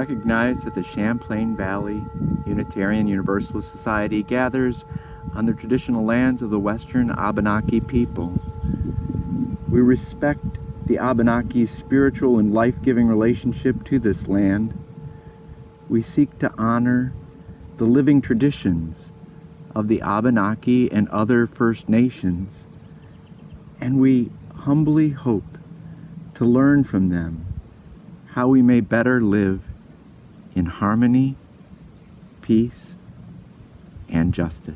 recognize that the Champlain Valley Unitarian Universalist Society gathers on the traditional lands of the Western Abenaki people. We respect the Abenaki's spiritual and life-giving relationship to this land. We seek to honor the living traditions of the Abenaki and other First Nations, and we humbly hope to learn from them how we may better live in harmony, peace, and justice.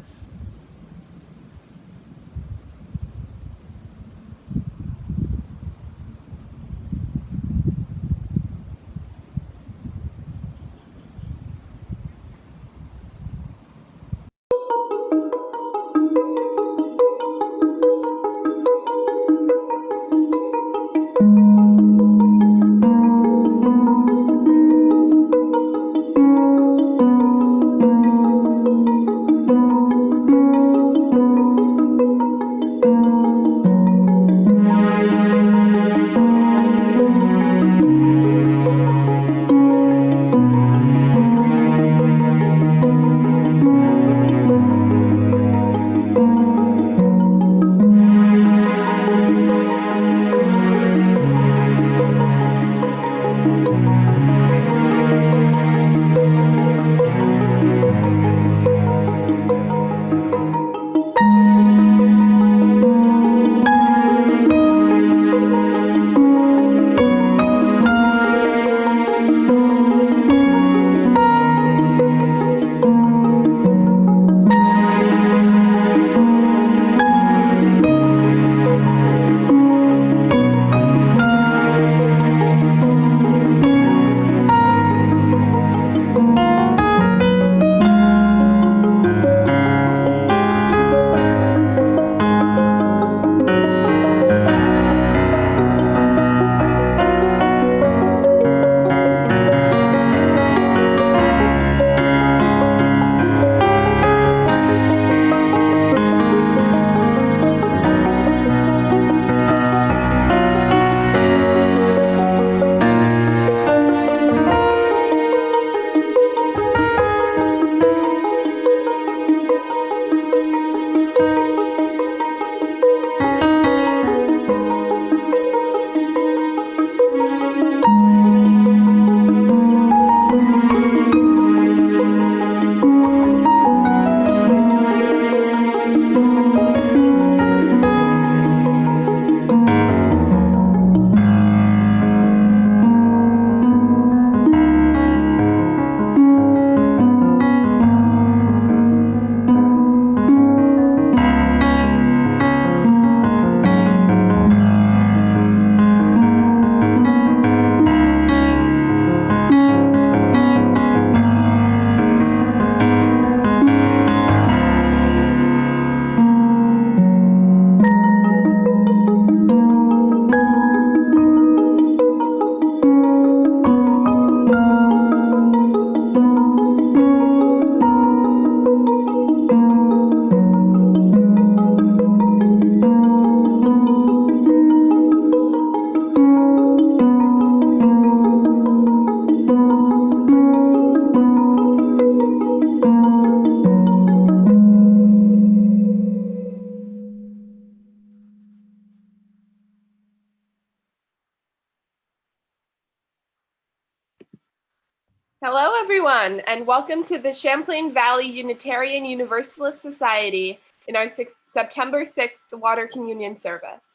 Hello, everyone, and welcome to the Champlain Valley Unitarian Universalist Society in our September 6th Water Communion service.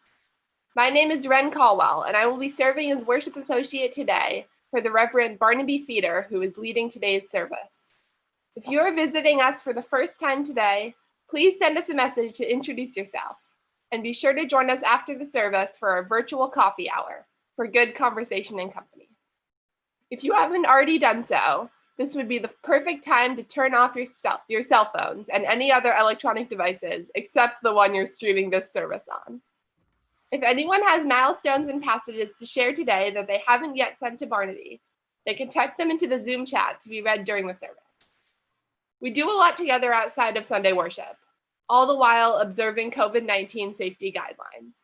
My name is Ren Caldwell, and I will be serving as worship associate today for the Reverend Barnaby Feeder, who is leading today's service. If you are visiting us for the first time today, please send us a message to introduce yourself, and be sure to join us after the service for our virtual coffee hour for good conversation and company. If you haven't already done so, this would be the perfect time to turn off your cell phones and any other electronic devices except the one you're streaming this service on. If anyone has milestones and passages to share today that they haven't yet sent to Barnaby, they can type them into the Zoom chat to be read during the service. We do a lot together outside of Sunday worship, all the while observing COVID-19 safety guidelines.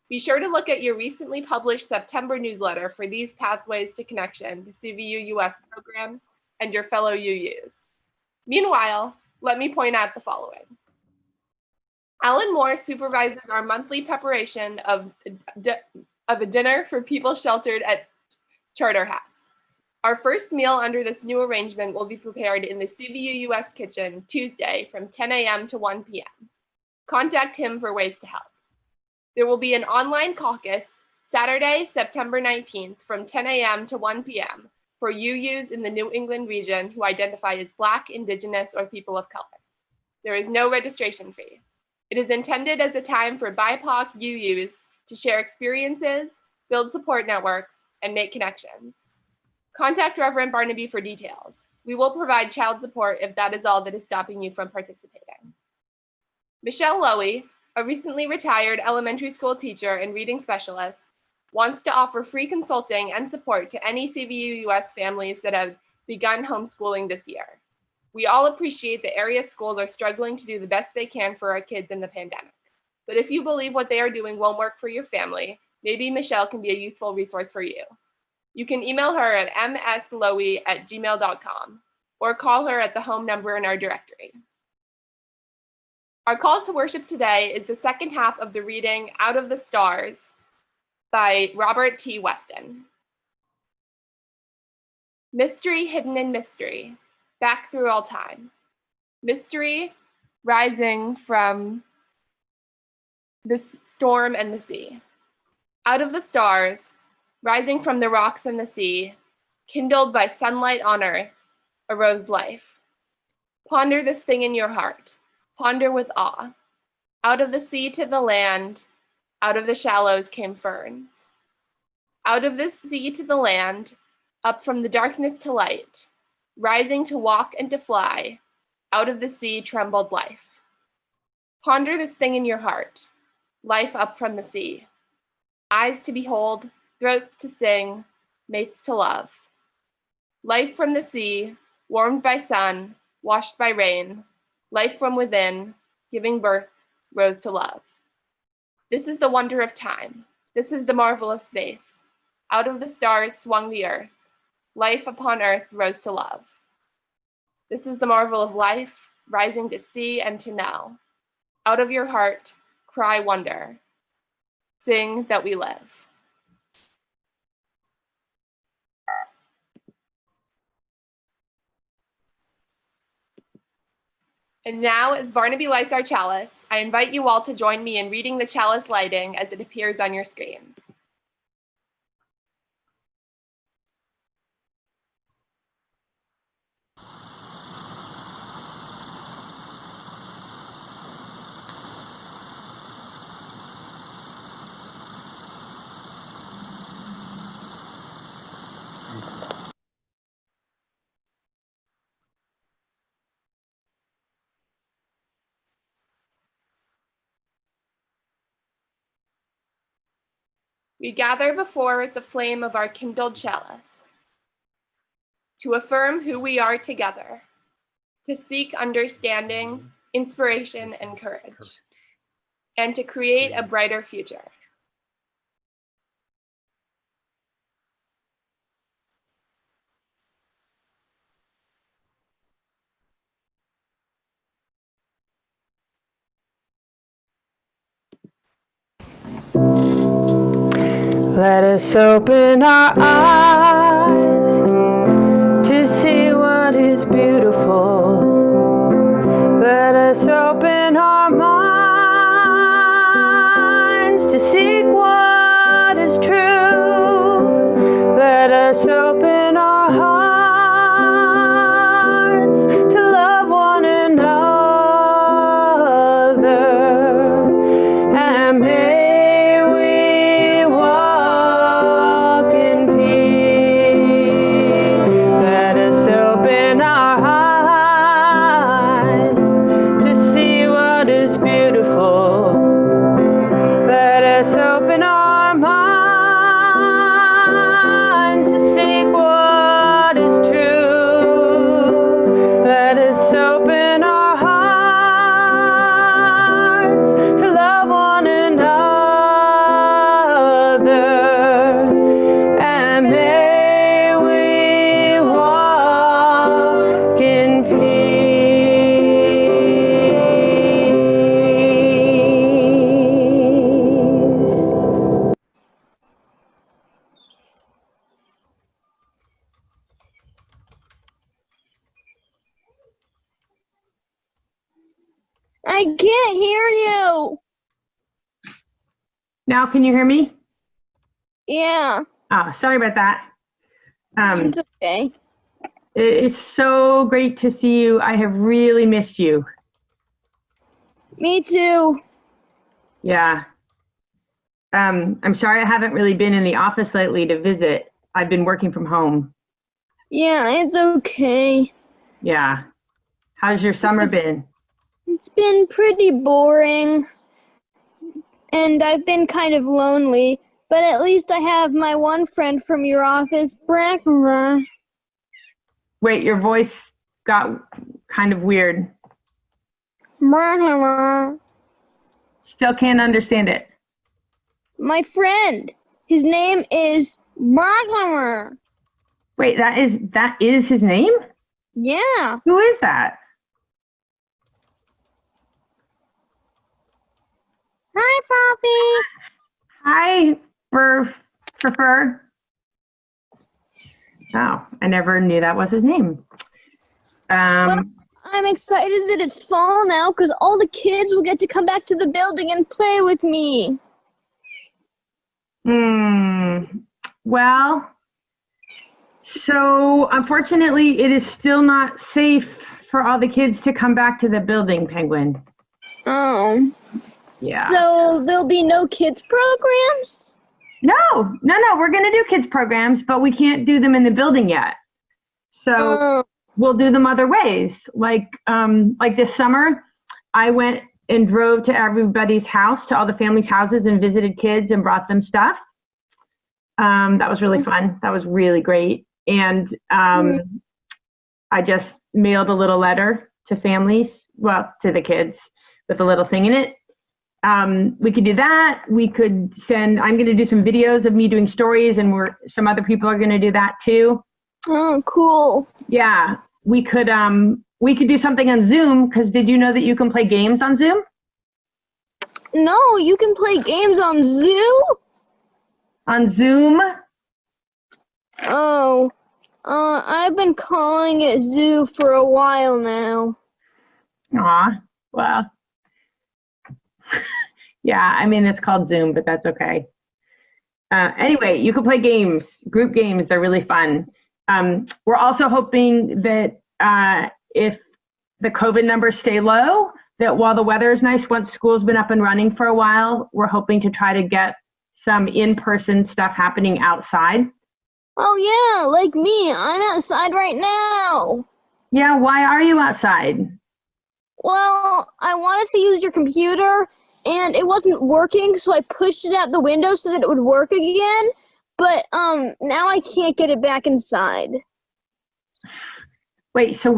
Be sure to look at your recently published September newsletter for these pathways to connection to CVUUS programs and your fellow UUs. Meanwhile, let me point out the following. Alan Moore supervises our monthly preparation of a dinner for people sheltered at Charterhouse. Our first meal under this new arrangement will be prepared in the CVUUS kitchen Tuesday from 10 a.m. to 1 p.m. Contact him for ways to help. There will be an online caucus Saturday, September 19th from 10 a.m. to 1 p.m. for UUs in the New England region who identify as Black, Indigenous, or people of color. There is no registration fee. It is intended as a time for BIPOC UUs to share experiences, build support networks, and make connections. Contact Reverend Barnaby for details. We will provide child support if that is all that is stopping you from participating. Michelle Lowy, a recently retired elementary school teacher and reading specialist, wants to offer free consulting and support to any CVUUS families that have begun homeschooling this year. We all appreciate that area schools are struggling to do the best they can for our kids in the pandemic. But if you believe what they are doing won't work for your family, maybe Michelle can be a useful resource for you. You can email her at mslowy@gmail.com or call her at the home number in our directory. Our call to worship today is the second half of the reading Out of the Stars by Robert T. Weston. Mystery hidden in mystery, back through all time. Mystery rising from the storm and the sea. Out of the stars, rising from the rocks and the sea, kindled by sunlight on earth, arose life. Ponder this thing in your heart. Ponder with awe. Out of the sea to the land, out of the shallows came ferns. Out of the sea to the land, up from the darkness to light, rising to walk and to fly, out of the sea trembled life. Ponder this thing in your heart, life up from the sea. Eyes to behold, throats to sing, mates to love. Life from the sea, warmed by sun, washed by rain, life from within, giving birth, rose to love. This is the wonder of time. This is the marvel of space. Out of the stars swung the earth. Life upon earth rose to love. This is the marvel of life, rising to see and to know. Out of your heart, cry wonder. Sing that we live. And now, as Barnaby lights our chalice, I invite you all to join me in reading the chalice lighting as it appears on your screens. We gather before the flame of our kindled chalice to affirm who we are together, to seek understanding, inspiration, and courage, and to create a brighter future. Let us open our eyes to see what is beautiful. Let us open our minds to seek what is true. Let us open our hearts to love one another. And may we walk in peace. I can't hear you. Now, can you hear me? Yeah, Oh, sorry about that. it's okay. It's so great to see you. I have really missed you. Me too. Yeah. I'm sorry I haven't really been in the office lately to visit. I've been working from home. Yeah, it's okay. Yeah. How's your summer been? It's been pretty boring, and I've been kind of lonely, but at least I have my one friend from your office, Brackra. Wait, your voice got kind of weird. Still can't understand it. My friend. His name is Brackra. Wait, that is his name? Yeah. Who is that? Hi, Poppy. Hi, Fur. Oh, I never knew that was his name. Well, I'm excited that it's fall now because all the kids will get to come back to the building and play with me. Well, so unfortunately, it is still not safe for all the kids to come back to the building, Penguin. Oh. Yeah. So there'll be no kids programs? No, we're going to do kids programs, but we can't do them in the building yet. So we'll do them other ways. Like this summer, I went and drove to everybody's house, to all the family's houses, and visited kids and brought them stuff. That was really fun. That was really great. And I just mailed a little letter to families, well, to the kids, with a little thing in it. We could do that. We could send, I'm going to do some videos of me doing stories, and some other people are going to do that too. Oh, cool. Yeah, we could do something on Zoom, because did you know that you can play games on Zoom? No, you can play games on Zoom? On Zoom? Oh, I've been calling it Zoo for a while now. Aw, well. Yeah, I mean, it's called Zoom, but that's okay. Anyway, you can play games, group games. They're really fun. We're also hoping that if the COVID numbers stay low, that while the weather is nice, once school's been up and running for a while, we're hoping to try to get some in-person stuff happening outside. Oh, yeah, like me. I'm outside right now. Yeah, why are you outside? Well, I wanted to use your computer, and it wasn't working, so I pushed it out the window so that it would work again. But now I can't get it back inside. Wait, so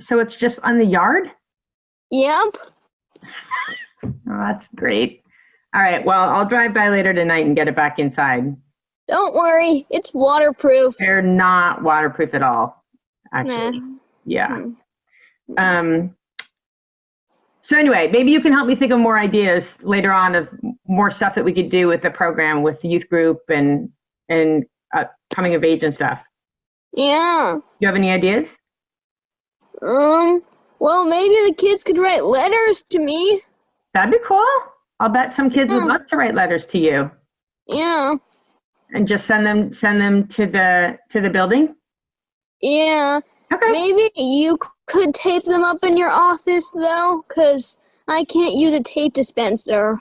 so it's just on the yard? Yep. Oh, that's great. All right, well, I'll drive by later tonight and get it back inside. Don't worry, it's waterproof. They're not waterproof at all, actually. Nah. Yeah. So anyway, maybe you can help me think of more ideas later on of more stuff that we could do with the program, with the youth group and coming of age and stuff. Yeah. Do you have any ideas? Well, maybe the kids could write letters to me. That'd be cool. I'll bet some kids would love to write letters to you. Yeah. And just send them to the building? Yeah. Okay. Maybe you could tape them up in your office, though, because I can't use a tape dispenser.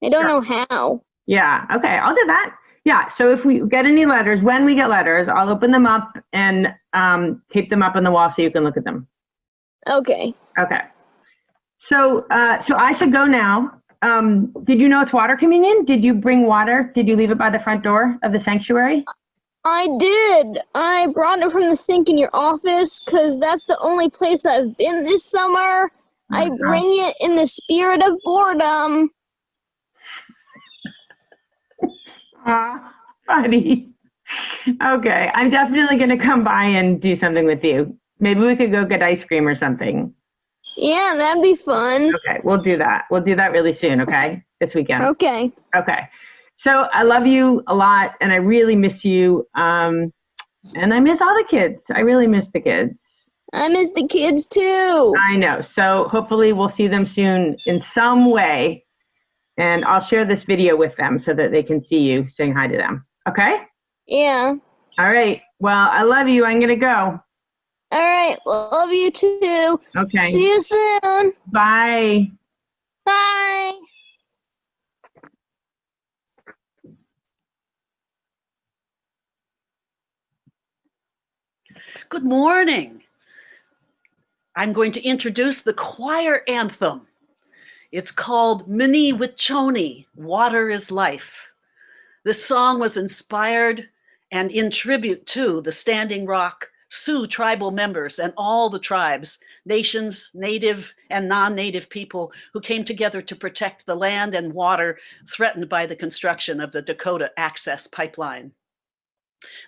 I don't know how. Yeah, okay, I'll do that. Yeah, so if we get any letters, when we get letters, I'll open them up and tape them up on the wall so you can look at them. Okay. Okay. So I should go now. Did you know it's water communion? Did you bring water? Did you leave it by the front door of the sanctuary? I did. I brought it from the sink in your office because that's the only place I've been this summer. I bring it in the spirit of boredom. Aw, funny. Okay, I'm definitely going to come by and do something with you. Maybe we could go get ice cream or something. Yeah, that'd be fun. Okay, we'll do that. We'll do that really soon, okay? This weekend. Okay. Okay. So I love you a lot, and I really miss you. And I miss all the kids. I really miss the kids. I miss the kids too. I know. So hopefully we'll see them soon in some way. And I'll share this video with them so that they can see you saying hi to them. Okay? Yeah. All right. Well, I love you. I'm going to go. All right. Well, love you too. Okay. See you soon. Bye. Bye. Good morning. I'm going to introduce the choir anthem. It's called Mini Wichoni, Water is Life. This song was inspired and in tribute to the Standing Rock Sioux tribal members and all the tribes, nations, native and non-native people who came together to protect the land and water threatened by the construction of the Dakota Access Pipeline.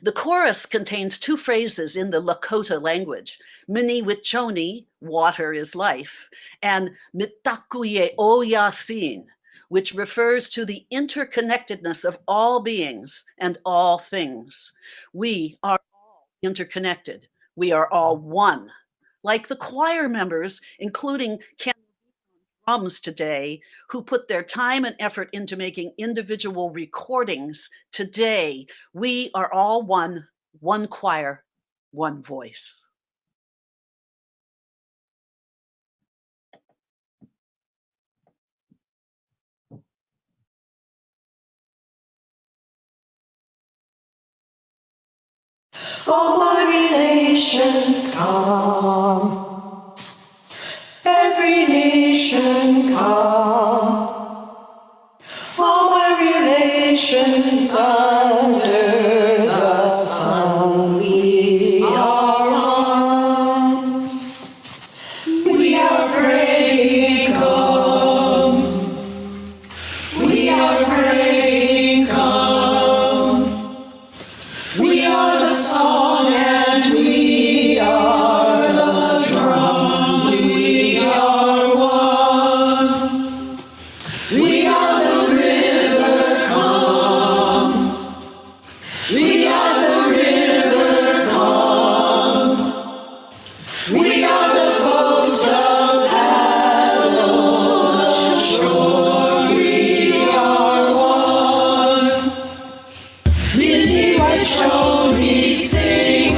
The chorus contains two phrases in the Lakota language, Mini Wichoni, water is life, and Mitakuye o Yasin, which refers to the interconnectedness of all beings and all things. We are all interconnected. We are all one. Like the choir members, including drums today, who put their time and effort into making individual recordings today, we are all one choir, one voice. All my relations come, every nation come, all my relations under the sun, we are one. We are praying, come, we are praying, come, we are the song and we are the drum, we are one. We are the river, come, we are the river, come, we are the boat of paddle the shore, we are one. Mini Wichoni sing,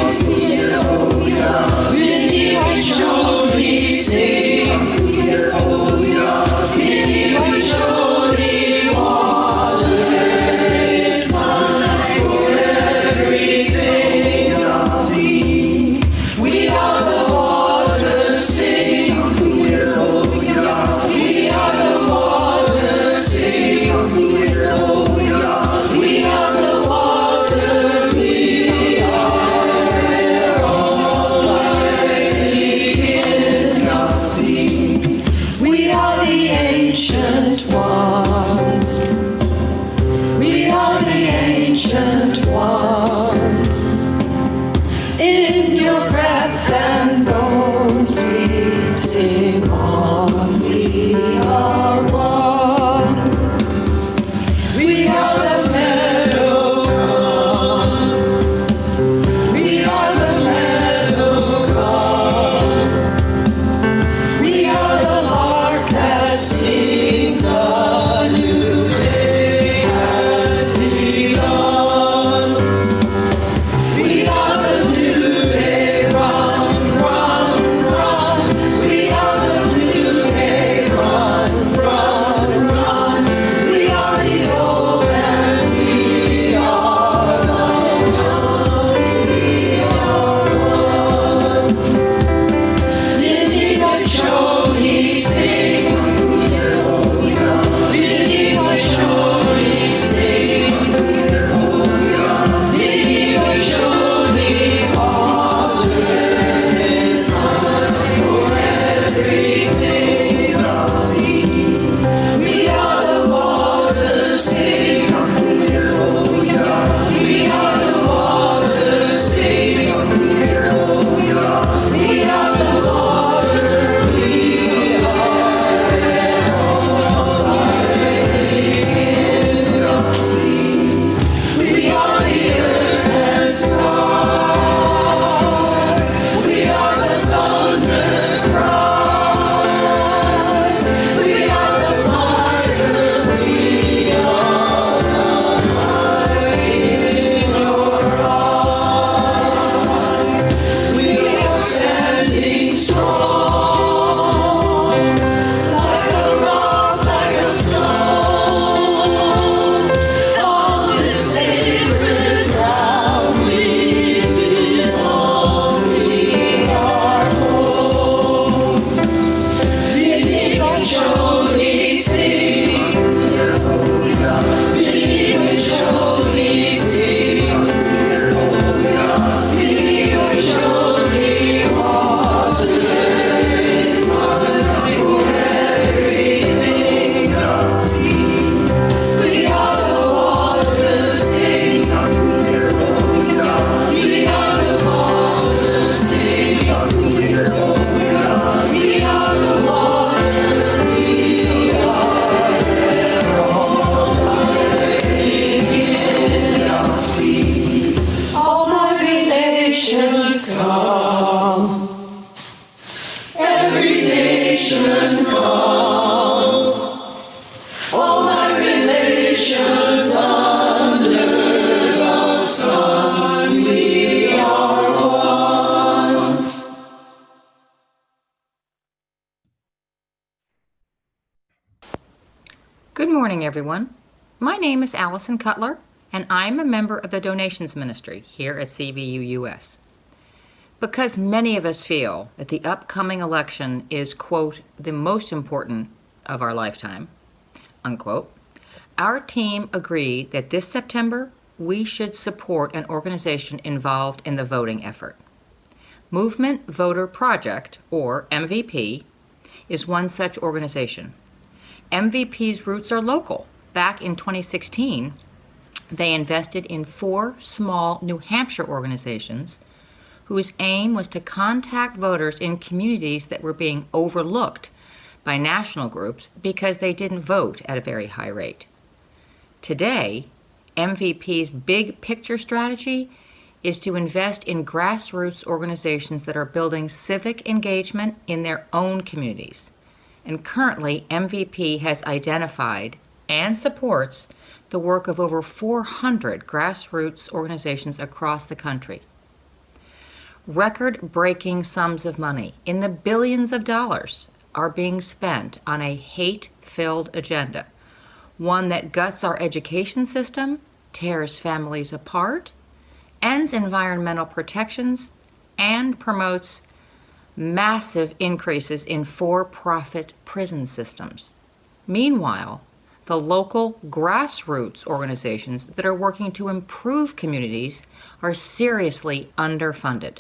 Mini Wichoni sing, Mini Wichoni, water is life for everything. We are the water, sing, we are the water, sing, we are the water, we are where all life begins. We are the ancient ones, we are the ancient ones. In your breath and bones we sing on, we are one. We are the meadow, come, we are the meadow, come, we are the lark that sings, a new day has begun. We are the new day, run, run, run, we are the new nations come. Every nation come. All my relations under the sun, we are one. Good morning, everyone. My name is Allison Cutler, and I'm a member of the Donations Ministry here at CVUUS. Because many of us feel that the upcoming election is, quote, the most important of our lifetime, unquote, our team agreed that this September we should support an organization involved in the voting effort. Movement Voter Project, or MVP, is one such organization. MVP's roots are local. Back in 2016, they invested in 4 small New Hampshire organizations whose aim was to contact voters in communities that were being overlooked by national groups because they didn't vote at a very high rate. Today, MVP's big picture strategy is to invest in grassroots organizations that are building civic engagement in their own communities. And currently, MVP has identified and supports the work of over 400 grassroots organizations across the country. Record-breaking sums of money in the billions of dollars are being spent on a hate-filled agenda, one that guts our education system, tears families apart, ends environmental protections, and promotes massive increases in for-profit prison systems. Meanwhile, the local grassroots organizations that are working to improve communities are seriously underfunded.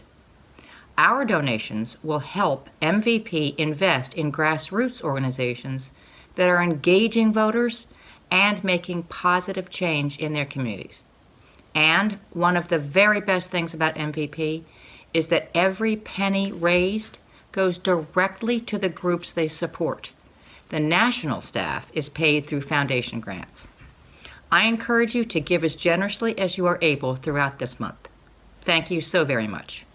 Our donations will help MVP invest in grassroots organizations that are engaging voters and making positive change in their communities. And one of the very best things about MVP is that every penny raised goes directly to the groups they support. The national staff is paid through foundation grants. I encourage you to give as generously as you are able throughout this month. Thank you so very much.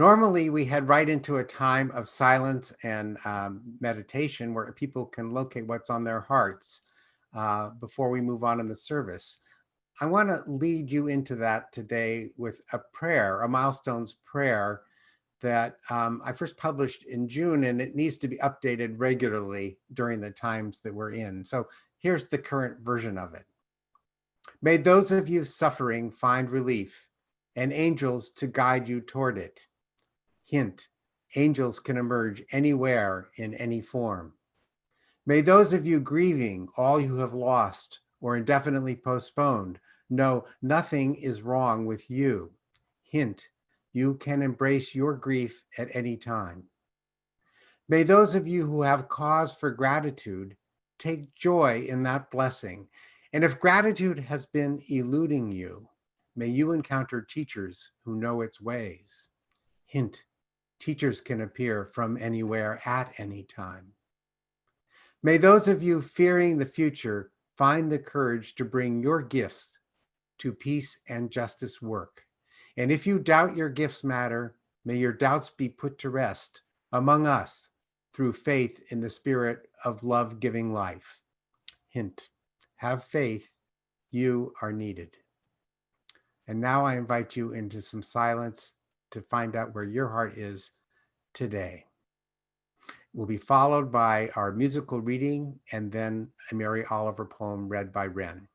Normally, we head right into a time of silence and meditation where people can locate what's on their hearts before we move on in the service. I want to lead you into that today with a prayer, a Milestones Prayer that I first published in June, and it needs to be updated regularly during the times that we're in. So here's the current version of it. May those of you suffering find relief and angels to guide you toward it. Hint, angels can emerge anywhere in any form. May those of you grieving all you have lost or indefinitely postponed No, nothing is wrong with you. Hint, you can embrace your grief at any time. May those of you who have cause for gratitude take joy in that blessing. And if gratitude has been eluding you, may you encounter teachers who know its ways. Hint, teachers can appear from anywhere at any time. May those of you fearing the future find the courage to bring your gifts to peace and justice work. And if you doubt your gifts matter, may your doubts be put to rest among us through faith in the spirit of love-giving life. Hint, have faith, you are needed. And now I invite you into some silence to find out where your heart is today. Will be followed by our musical reading and then a Mary Oliver poem read by Wren.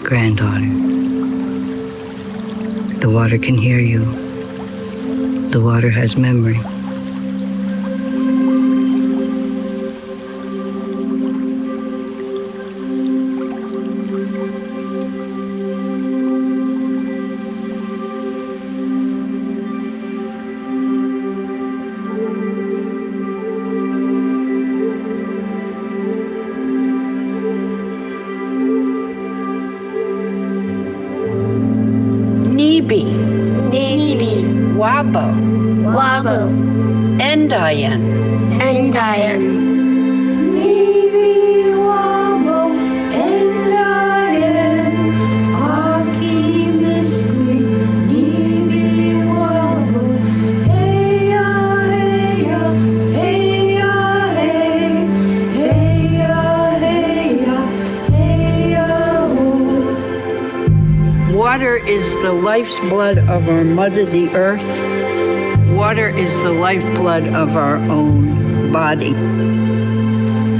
Granddaughter, the water can hear you. The water has memory. Wabo, Endayan, Nibi wabo, Endayan, Aki misli, Nibi wabo, Heya, heya, heya, hey, heya, heya, heya, oh. Water is the life's blood of our mother, the earth. Water is the lifeblood of our own body.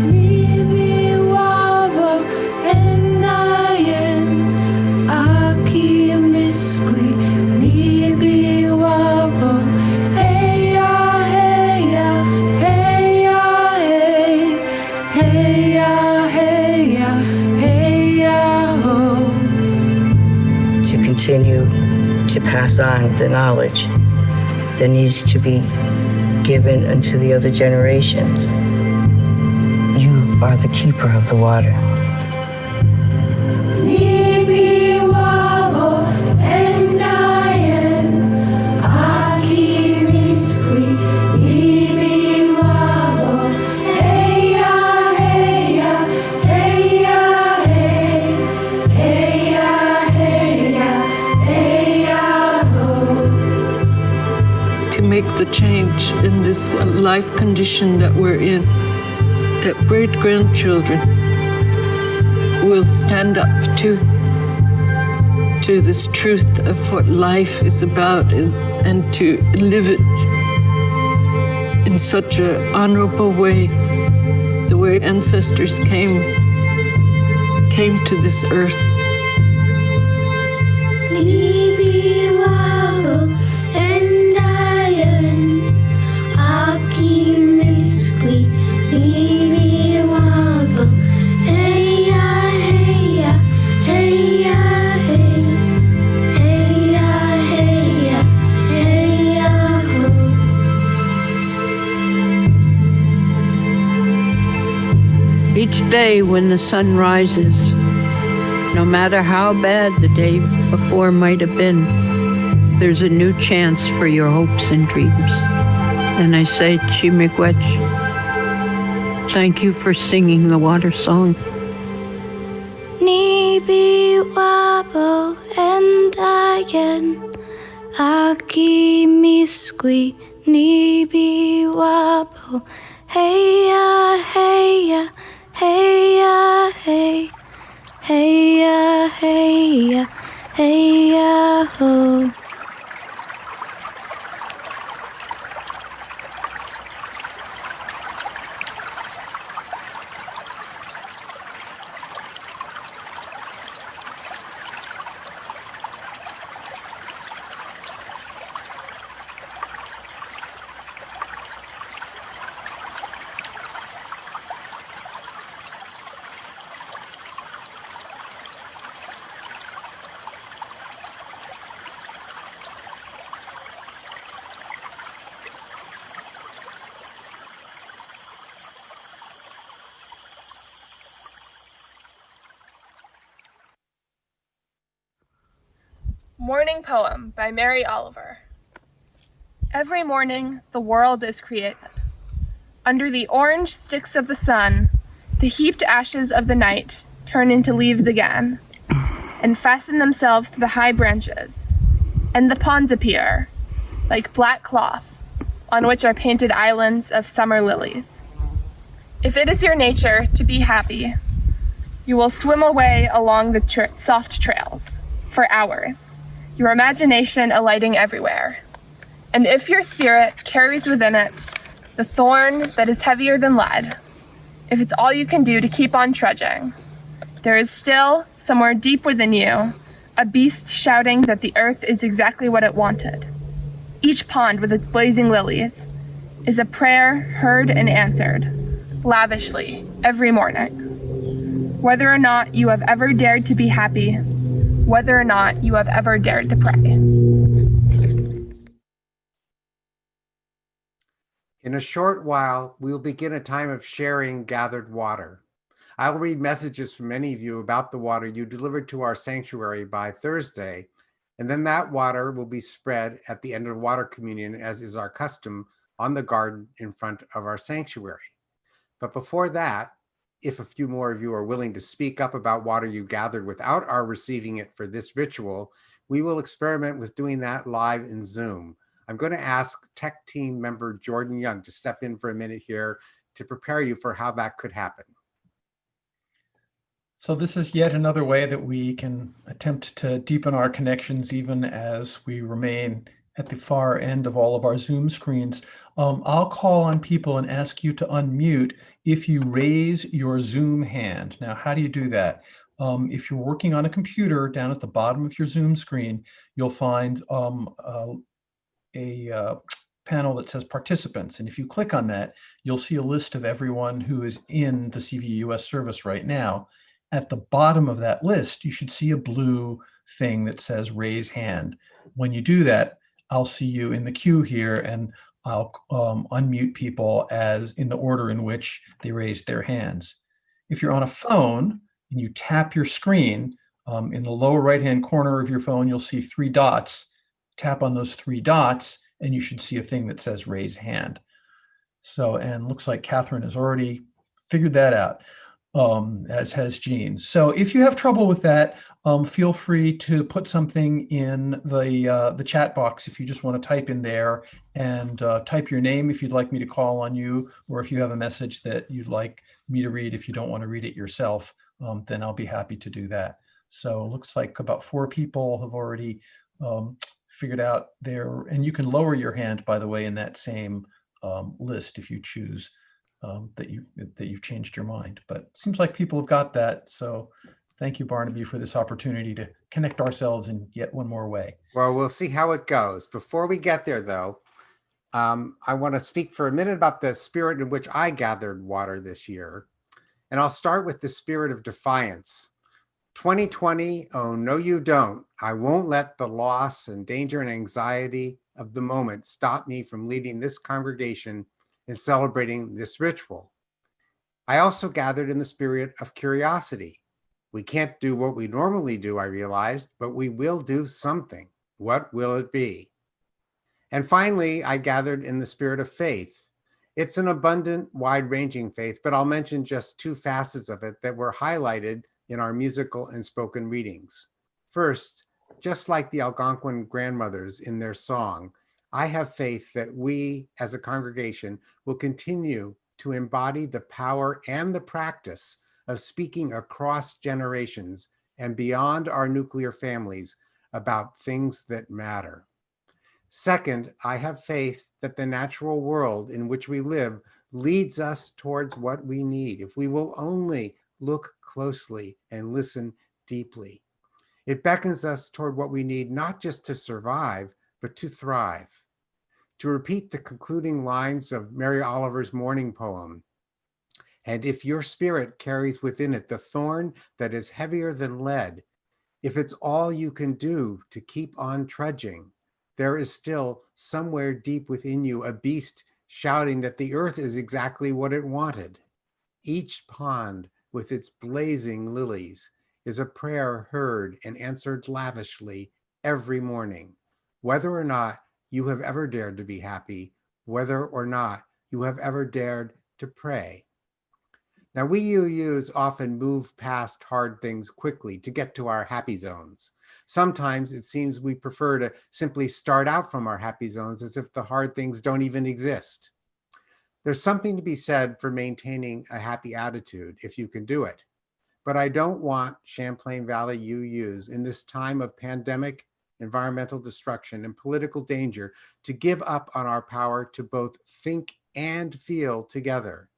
Nibi wabo, Endayan, Aki misli, Nibi wabo, heya, heya, heya, hey, heya, heya, heya, oh. To continue to pass on the knowledge that needs to be given unto the other generations. You are the keeper of the water. Nibi wabo, Endayan, make the change in this life condition that we're in, that great-grandchildren will stand up to this truth of what life is about, and to live it in such an honorable way, the way ancestors came to this earth. Each day when the sun rises, no matter how bad the day before might have been, there's a new chance for your hopes and dreams. And I say, Chimiigwech, thank you for singing the water song. Nibi wabo endayen aki miskwi nibi wabo heya heya heya hey heya heya heya ho. Morning Poem by Mary Oliver. Every morning, the world is created. Under the orange sticks of the sun, the heaped ashes of the night turn into leaves again, and fasten themselves to the high branches, and the ponds appear, like black cloth, on which are painted islands of summer lilies. If it is your nature to be happy, you will swim away along the soft trails for hours, your imagination alighting everywhere. And if your spirit carries within it the thorn that is heavier than lead, if it's all you can do to keep on trudging, there is still, somewhere deep within you, a beast shouting that the earth is exactly what it wanted. Each pond with its blazing lilies is a prayer heard and answered, lavishly, every morning. Whether or not you have ever dared to be happy, whether or not you have ever dared to pray. In a short while, we will begin a time of sharing gathered water. I will read messages from many of you about the water you delivered to our sanctuary by Thursday, and then that water will be spread at the end of water communion, as is our custom, on the garden in front of our sanctuary. But before that, if a few more of you are willing to speak up about water you gathered without our receiving it for this ritual, we will experiment with doing that live in Zoom. I'm going to ask tech team member Jordan Young to step in for a minute here to prepare you for how that could happen. So this is yet another way that we can attempt to deepen our connections even as we remain at the far end of all of our Zoom screens. I'll call on people and ask you to unmute if you raise your Zoom hand. Now, how do you do that? If you're working on a computer, down at the bottom of your Zoom screen, you'll find a panel that says participants. And if you click on that, you'll see a list of everyone who is in the CVUUS service right now. At the bottom of that list, you should see a blue thing that says raise hand. When you do that, I'll see you in the queue here, and I'll unmute people as in the order in which they raised their hands. If you're on a phone and you tap your screen, in the lower right-hand corner of your phone, you'll see 3 dots. Tap on those 3 dots, and you should see a thing that says raise hand. So, and looks like Catherine has already figured that out. as has Jean. So if you have trouble with that, feel free to put something in the chat box if you just want to type in there, and type your name if you'd like me to call on you, or if you have a message that you'd like me to read if you don't want to read it yourself, then I'll be happy to do that. So it looks like about 4 people have already figured out there, and you can lower your hand, by the way, in that same list if you choose that you've changed your mind. But it seems like people have got that. So thank you, Barnaby, for this opportunity to connect ourselves in yet one more way. Well, we'll see how it goes. Before we get there, though, I want to speak for a minute about the spirit in which I gathered water this year. And I'll start with the spirit of defiance. 2020, oh, no, you don't. I won't let the loss and danger and anxiety of the moment stop me from leading this congregation in celebrating this ritual. I also gathered in the spirit of curiosity. We can't do what we normally do, I realized, but we will do something. What will it be? And finally, I gathered in the spirit of faith. It's an abundant, wide-ranging faith, but I'll mention just 2 facets of it that were highlighted in our musical and spoken readings. First, just like the Algonquin grandmothers in their song, I have faith that we as a congregation will continue to embody the power and the practice of speaking across generations and beyond our nuclear families about things that matter. Second, I have faith that the natural world in which we live leads us towards what we need if we will only look closely and listen deeply. It beckons us toward what we need, not just to survive, but to thrive. To repeat the concluding lines of Mary Oliver's morning poem, and if your spirit carries within it the thorn that is heavier than lead, if it's all you can do to keep on trudging, there is still somewhere deep within you a beast shouting that the earth is exactly what it wanted. Each pond with its blazing lilies is a prayer heard and answered lavishly every morning, whether or not you have ever dared to be happy, whether or not you have ever dared to pray. Now, we UUs often move past hard things quickly to get to our happy zones. Sometimes it seems we prefer to simply start out from our happy zones as if the hard things don't even exist. There's something to be said for maintaining a happy attitude if you can do it. But I don't want Champlain Valley UUs in this time of pandemic, environmental destruction, and political danger to give up on our power to both think and feel together.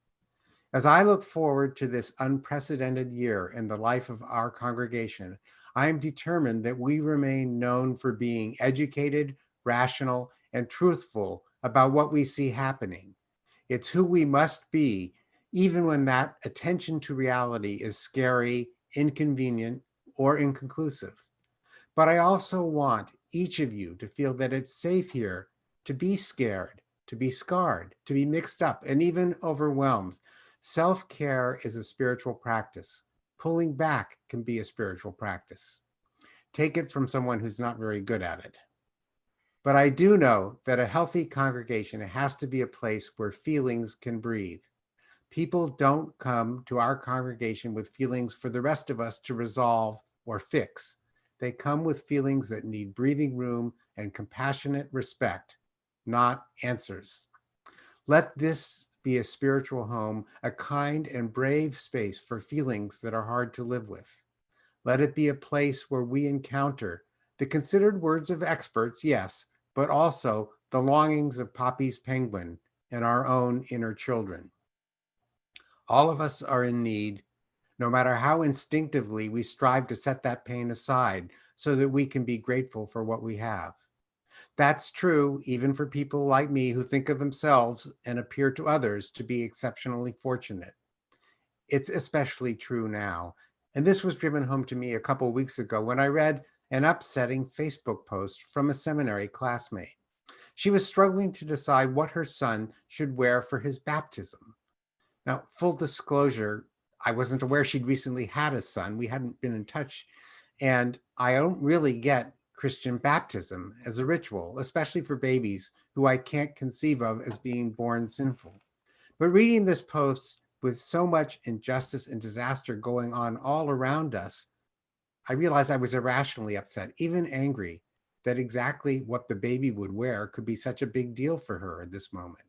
As I look forward to this unprecedented year in the life of our congregation, I am determined that we remain known for being educated, rational, and truthful about what we see happening. It's who we must be, even when that attention to reality is scary, inconvenient, or inconclusive. But I also want each of you to feel that it's safe here to be scared, to be scarred, to be mixed up, and even overwhelmed. Self-care is a spiritual practice. Pulling back can be a spiritual practice. Take it from someone who's not very good at it. But I do know that a healthy congregation has to be a place where feelings can breathe. People don't come to our congregation with feelings for the rest of us to resolve or fix. They come with feelings that need breathing room and compassionate respect, not answers. Let this be a spiritual home, a kind and brave space for feelings that are hard to live with. Let it be a place where we encounter the considered words of experts, yes, but also the longings of Poppy's penguin and our own inner children. All of us are in need, no matter how instinctively we strive to set that pain aside so that we can be grateful for what we have. That's true even for people like me who think of themselves and appear to others to be exceptionally fortunate. It's especially true now. And this was driven home to me a couple weeks ago when I read an upsetting Facebook post from a seminary classmate. She was struggling to decide what her son should wear for his baptism. Now, full disclosure, I wasn't aware she'd recently had a son. We hadn't been in touch. And I don't really get Christian baptism as a ritual, especially for babies who I can't conceive of as being born sinful. But reading this post with so much injustice and disaster going on all around us, I realized I was irrationally upset, even angry, that exactly what the baby would wear could be such a big deal for her at this moment.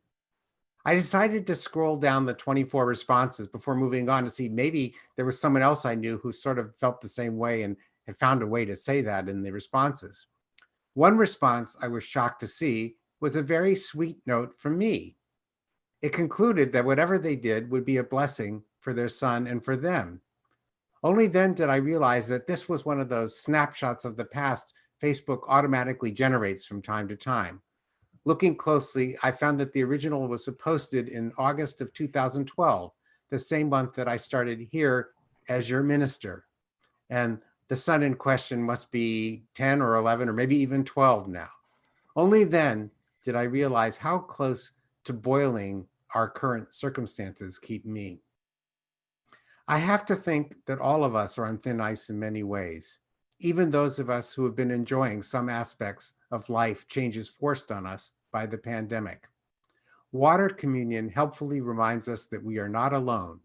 I decided to scroll down the 24 responses before moving on to see maybe there was someone else I knew who sort of felt the same way and had found a way to say that in the responses. One response I was shocked to see was a very sweet note from me. It concluded that whatever they did would be a blessing for their son and for them. Only then did I realize that this was one of those snapshots of the past Facebook automatically generates from time to time. Looking closely, I found that the original was posted in August of 2012, the same month that I started here as your minister. And the son in question must be 10 or 11 or maybe even 12 now. Only then did I realize how close to boiling our current circumstances keep me. I have to think that all of us are on thin ice in many ways, even those of us who have been enjoying some aspects of life changes forced on us by the pandemic. Water communion helpfully reminds us that we are not alone,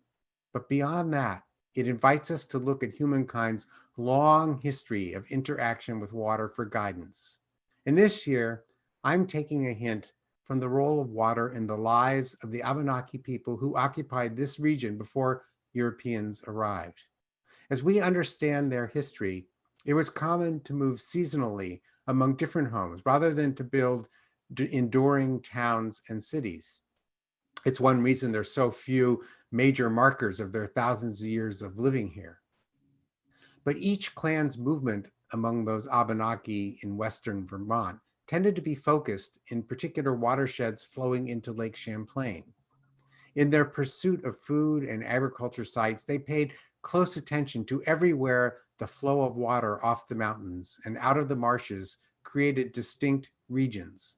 but beyond that, it invites us to look at humankind's long history of interaction with water for guidance. And this year, I'm taking a hint from the role of water in the lives of the Abenaki people who occupied this region before Europeans arrived. As we understand their history, it was common to move seasonally among different homes rather than to build enduring towns and cities. It's one reason there's so few major markers of their thousands of years of living here. But each clan's movement among those Abenaki in Western Vermont tended to be focused in particular watersheds flowing into Lake Champlain. In their pursuit of food and agriculture sites, they paid close attention to everywhere the flow of water off the mountains and out of the marshes created distinct regions.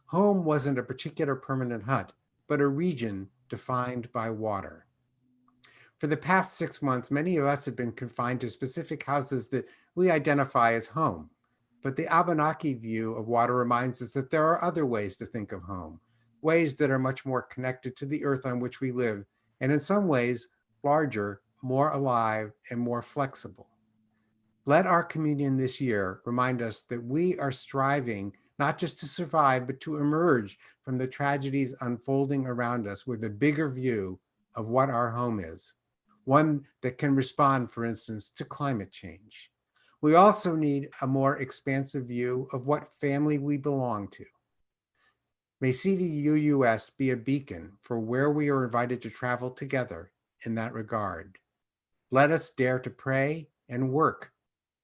Home wasn't a particular permanent hut, but a region defined by water. For the past 6 months, many of us have been confined to specific houses that we identify as home. But the Abenaki view of water reminds us that there are other ways to think of home, ways that are much more connected to the earth on which we live, and in some ways, larger, more alive, and more flexible. Let our communion this year remind us that we are striving not just to survive, but to emerge from the tragedies unfolding around us with a bigger view of what our home is, one that can respond, for instance, to climate change. We also need a more expansive view of what family we belong to. May CVUUS be a beacon for where we are invited to travel together in that regard. Let us dare to pray and work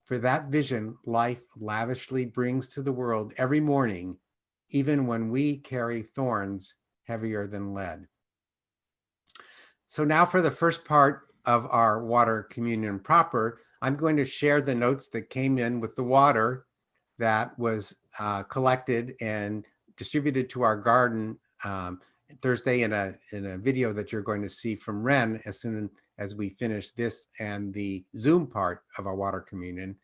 for that vision life lavishly brings to the world every morning, even when we carry thorns heavier than lead. So now for the first part of our water communion proper, I'm going to share the notes that came in with the water that was collected and distributed to our garden Thursday in a video that you're going to see from Ren as soon as we finish this and the Zoom part of our water communion.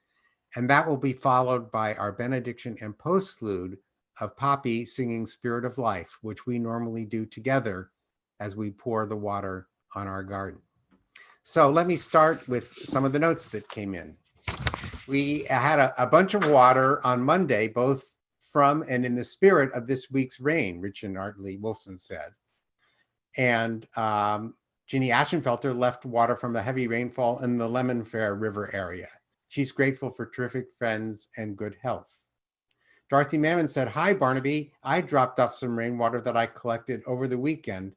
And that will be followed by our benediction and postlude of Poppy singing Spirit of Life, which we normally do together as we pour the water on our garden. So let me start with some of the notes that came in. We had a bunch of water on Monday, both from and in the spirit of this week's rain, Rich and Artley Wilson said. And Ginny Ashenfelter left water from the heavy rainfall in the Lemon Fair River area. She's grateful for terrific friends and good health. Dorothy Mammon said, "Hi, Barnaby. I dropped off some rainwater that I collected over the weekend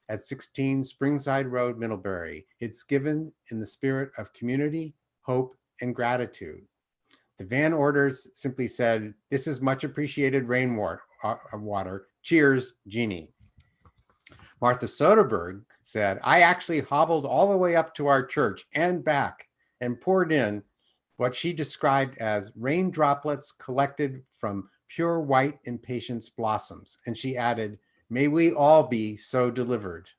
at 16 Springside Road, Middlebury. It's given in the spirit of community, hope, and gratitude." The Van Orders simply said, "This is much appreciated rainwater. Cheers, Jeannie." Martha Soderberg said, "I actually hobbled all the way up to our church and back and poured in what she described as rain droplets collected from pure white impatience blossoms." And she added, "May we all be so delivered."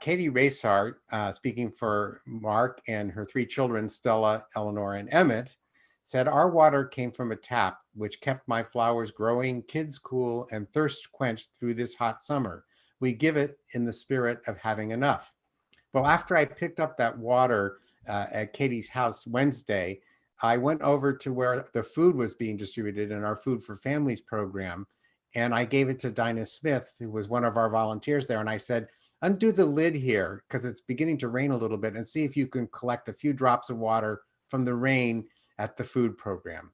Katie Racehart, speaking for Mark and her 3 children, Stella, Eleanor, and Emmett, said, "Our water came from a tap, which kept my flowers growing, kids cool, and thirst quenched through this hot summer. we give it in the spirit of having enough. Well, after I picked up that water at Katie's house Wednesday, I went over to where the food was being distributed in our Food for Families program. And I gave it to Dinah Smith, who was one of our volunteers there. And I said, undo the lid here because it's beginning to rain a little bit, and see if you can collect a few drops of water from the rain at the food program.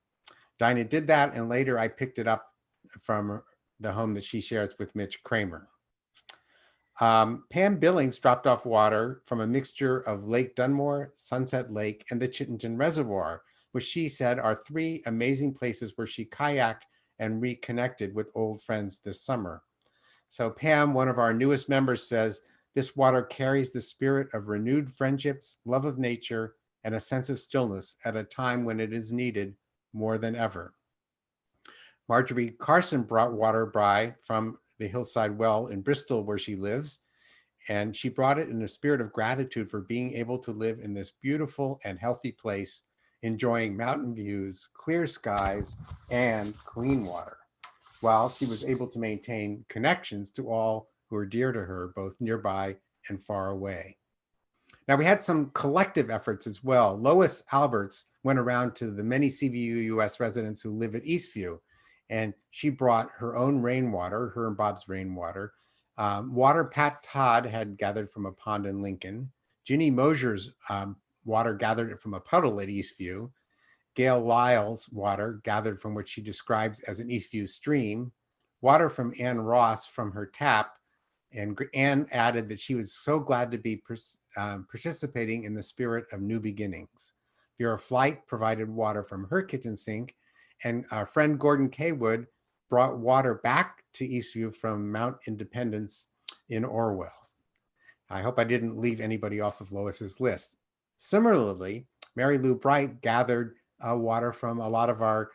Dinah did that, and later I picked it up from the home that she shares with Mitch Kramer. Pam Billings dropped off water from a mixture of Lake Dunmore, Sunset Lake, and the Chittenden Reservoir, which she said are 3 amazing places where she kayaked and reconnected with old friends this summer. So Pam, one of our newest members, says, this water carries the spirit of renewed friendships, love of nature, and a sense of stillness at a time when it is needed more than ever. Marjorie Carson brought water by from the Hillside Well in Bristol, where she lives, and she brought it in a spirit of gratitude for being able to live in this beautiful and healthy place, enjoying mountain views, clear skies, and clean water, while she was able to maintain connections to all who are dear to her, both nearby and far away. Now, we had some collective efforts as well. Lois Alberts went around to the many CVUUS residents who live at Eastview, and she brought her own rainwater, her and Bob's rainwater. Water Pat Todd had gathered from a pond in Lincoln. Ginny Mosier's water gathered it from a puddle at Eastview. Gail Lyle's water gathered from what she describes as an Eastview stream. Water from Ann Ross from her tap. And Ann added that she was so glad to be participating in the spirit of new beginnings. Vera Flight provided water from her kitchen sink, and our friend Gordon Kaywood brought water back to Eastview from Mount Independence in Orwell. I hope I didn't leave anybody off of Lois's list. Similarly, Mary Lou Bright gathered water from a lot of our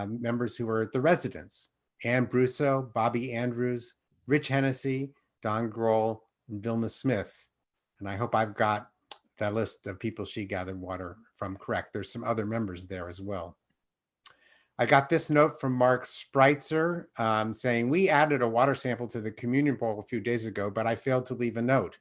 members who were at the residence. Ann Brusso, Bobby Andrews, Rich Hennessy, Don Grohl, and Vilma Smith. And I hope I've got that list of people she gathered water from correct. There's some other members there as well. I got this note from Mark Spreitzer saying, we added a water sample to the communion bowl a few days ago, but I failed to leave a note.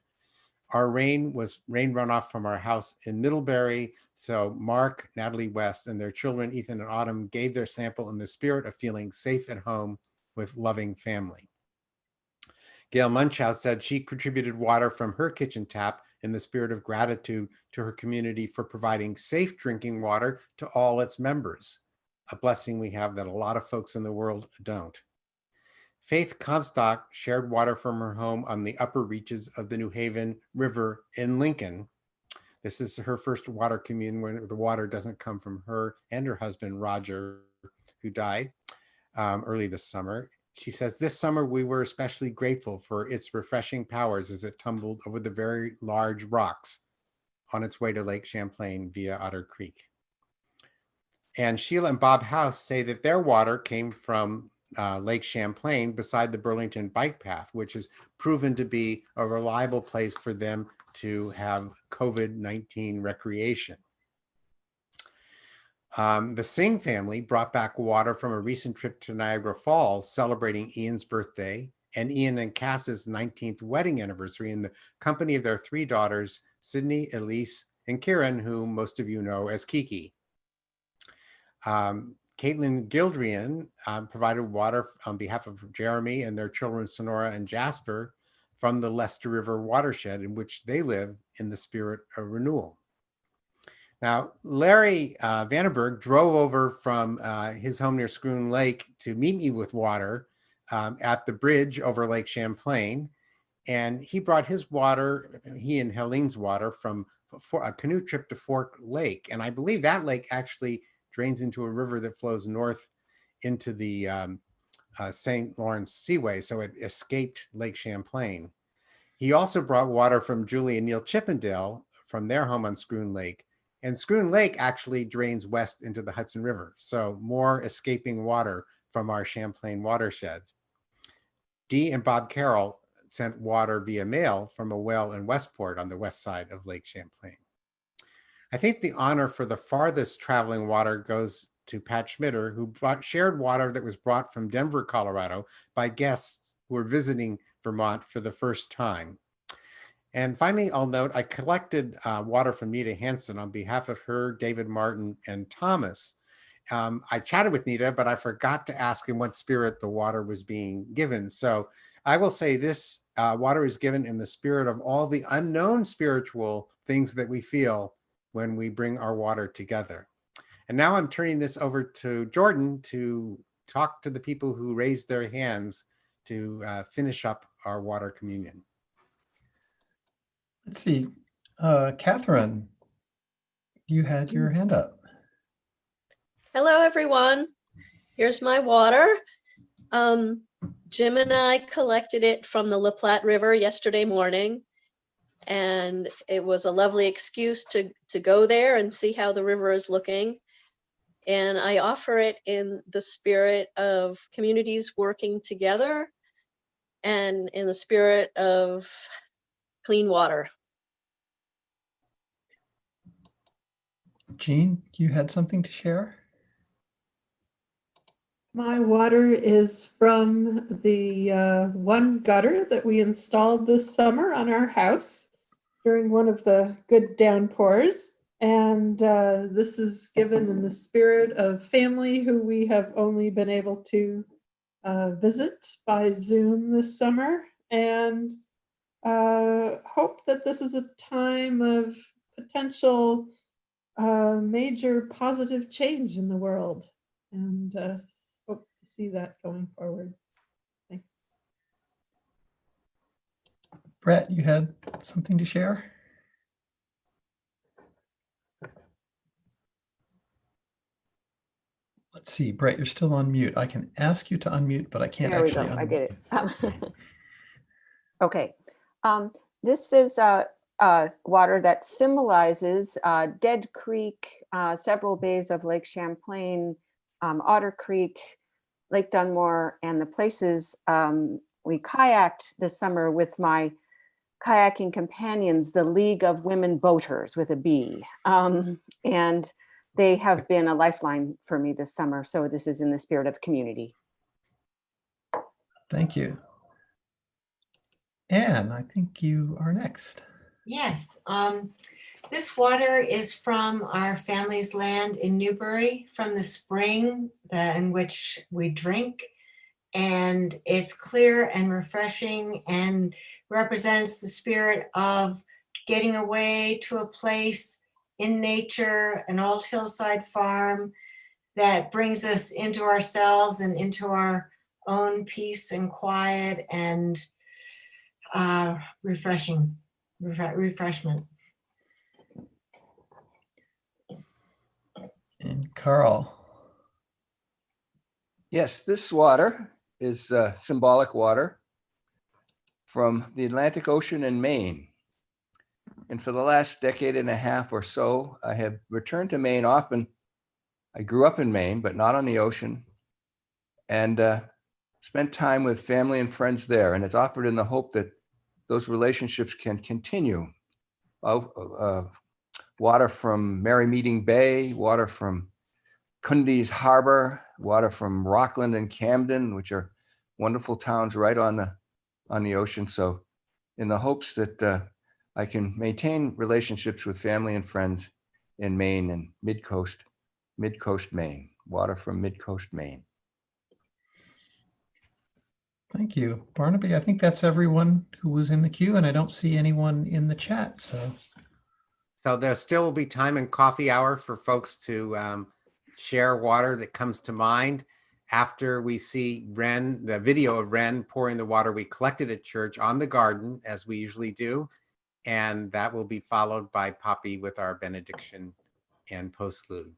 Our rain was rain runoff from our house in Middlebury. So Mark, Natalie West, and their children, Ethan and Autumn, gave their sample in the spirit of feeling safe at home with loving family. Gail Munchhouse said she contributed water from her kitchen tap in the spirit of gratitude to her community for providing safe drinking water to all its members, a blessing we have that a lot of folks in the world don't. Faith Comstock shared water from her home on the upper reaches of the New Haven River in Lincoln. This is her first water communion when the water doesn't come from her and her husband, Roger, who died early this summer. She says, this summer we were especially grateful for its refreshing powers as it tumbled over the very large rocks on its way to Lake Champlain via Otter Creek. And Sheila and Bob House say that their water came from Lake Champlain beside the Burlington bike path, which has proven to be a reliable place for them to have COVID-19 recreation. The Singh family brought back water from a recent trip to Niagara Falls celebrating Ian's birthday and Ian and Cass's 19th wedding anniversary in the company of their 3 daughters, Sydney, Elise, and Kieran, whom most of you know as Kiki. Caitlin Gildrian provided water on behalf of Jeremy and their children, Sonora and Jasper, from the Leicester River watershed in which they live in the spirit of renewal. Now, Larry Vandenberg drove over from his home near Schroon Lake to meet me with water at the bridge over Lake Champlain. And he brought his water, he and Helene's water, from a canoe trip to Fork Lake. And I believe that lake actually drains into a river that flows north into the St. Lawrence Seaway. So it escaped Lake Champlain. He also brought water from Julie and Neil Chippendale from their home on Schroon Lake. And Schroon Lake actually drains west into the Hudson River. So more escaping water from our Champlain watershed. Dee and Bob Carroll sent water via mail from a well in Westport on the west side of Lake Champlain. I think the honor for the farthest traveling water goes to Pat Schmitter, who shared water that was brought from Denver, Colorado by guests who were visiting Vermont for the first time. And finally, I'll note I collected water from Nita Hansen on behalf of her, David Martin, and Thomas. I chatted with Nita, but I forgot to ask in what spirit the water was being given. So I will say this water is given in the spirit of all the unknown spiritual things that we feel when we bring our water together. And now I'm turning this over to Jordan to talk to the people who raised their hands to finish up our water communion. Let's see, Catherine, you had your hand up. Hello, everyone. Here's my water. Jim and I collected it from the La Platte River yesterday morning, and it was a lovely excuse to go there and see how the river is looking. And I offer it in the spirit of communities working together and in the spirit of clean water. Jean, you had something to share? My water is from the one gutter that we installed this summer on our house during one of the good downpours. And this is given in the spirit of family who we have only been able to visit by Zoom this summer, and hope that this is a time of potential major positive change in the world, and hope to see that going forward. Thanks. Brett, you had something to share? Let's see, Brett, you're still on mute. I can ask you to unmute, but I can't actually unmute. I did it. Okay. This is water that symbolizes Dead Creek, several bays of Lake Champlain, Otter Creek, Lake Dunmore, and the places we kayaked this summer with my kayaking companions, the League of Women Boaters with a B. And they have been a lifeline for me this summer. So this is in the spirit of community. Thank you. Anne, I think you are next. Yes. This water is from our family's land in Newbury, from the spring in which we drink. And it's clear and refreshing and represents the spirit of getting away to a place in nature, an old hillside farm that brings us into ourselves and into our own peace and quiet and refreshment. And Carl. Yes, this water is symbolic water from the Atlantic Ocean in Maine. And for the last decade and a half or so, I have returned to Maine often. I grew up in Maine, but not on the ocean, and spent time with family and friends there. And it's offered in the hope that those relationships can continue. Water from Merry Meeting Bay, water from Cundy's Harbor, water from Rockland and Camden, which are wonderful towns right on the ocean. So in the hopes that I can maintain relationships with family and friends in Maine and mid-coast Maine, water from mid-coast Maine. Thank you, Barnaby. I think that's everyone who was in the queue, and I don't see anyone in the chat. So there still will be time in coffee hour for folks to share water that comes to mind after we see Ren, the video of Ren pouring the water we collected at church on the garden, as we usually do. And that will be followed by Poppy with our benediction and postlude.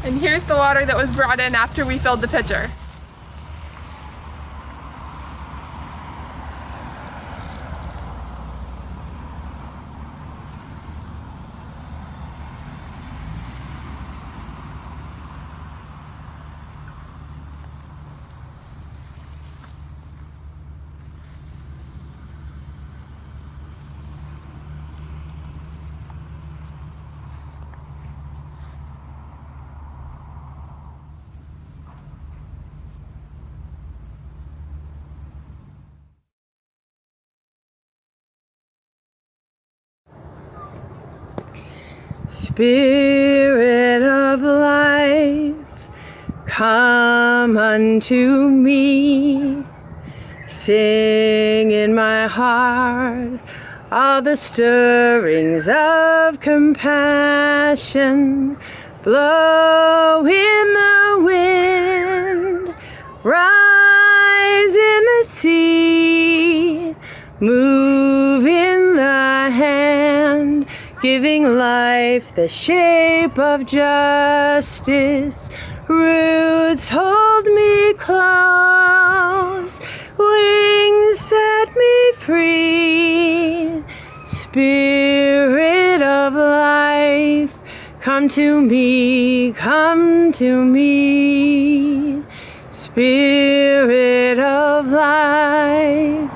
And here's the water that was brought in after we filled the pitcher. Spirit of life, come unto me. Sing in my heart all the stirrings of compassion. Blow in the wind, rise in the sea, move in the hand, giving life the shape of justice. Roots hold me close, wings set me free. Spirit of life, come to me, come to me. Spirit of life,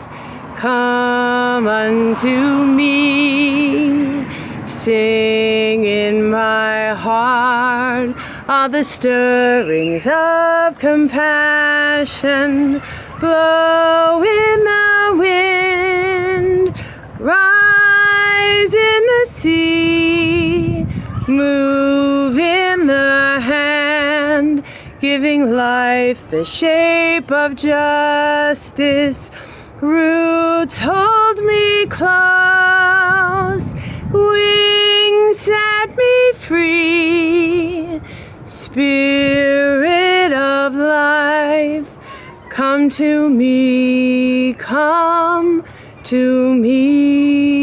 come unto me. Sing in my heart all the stirrings of compassion. Blow in the wind, rise in the sea, move in the hand, giving life the shape of justice. Roots hold me close, wings set me free. Spirit of life, come to me, come to me.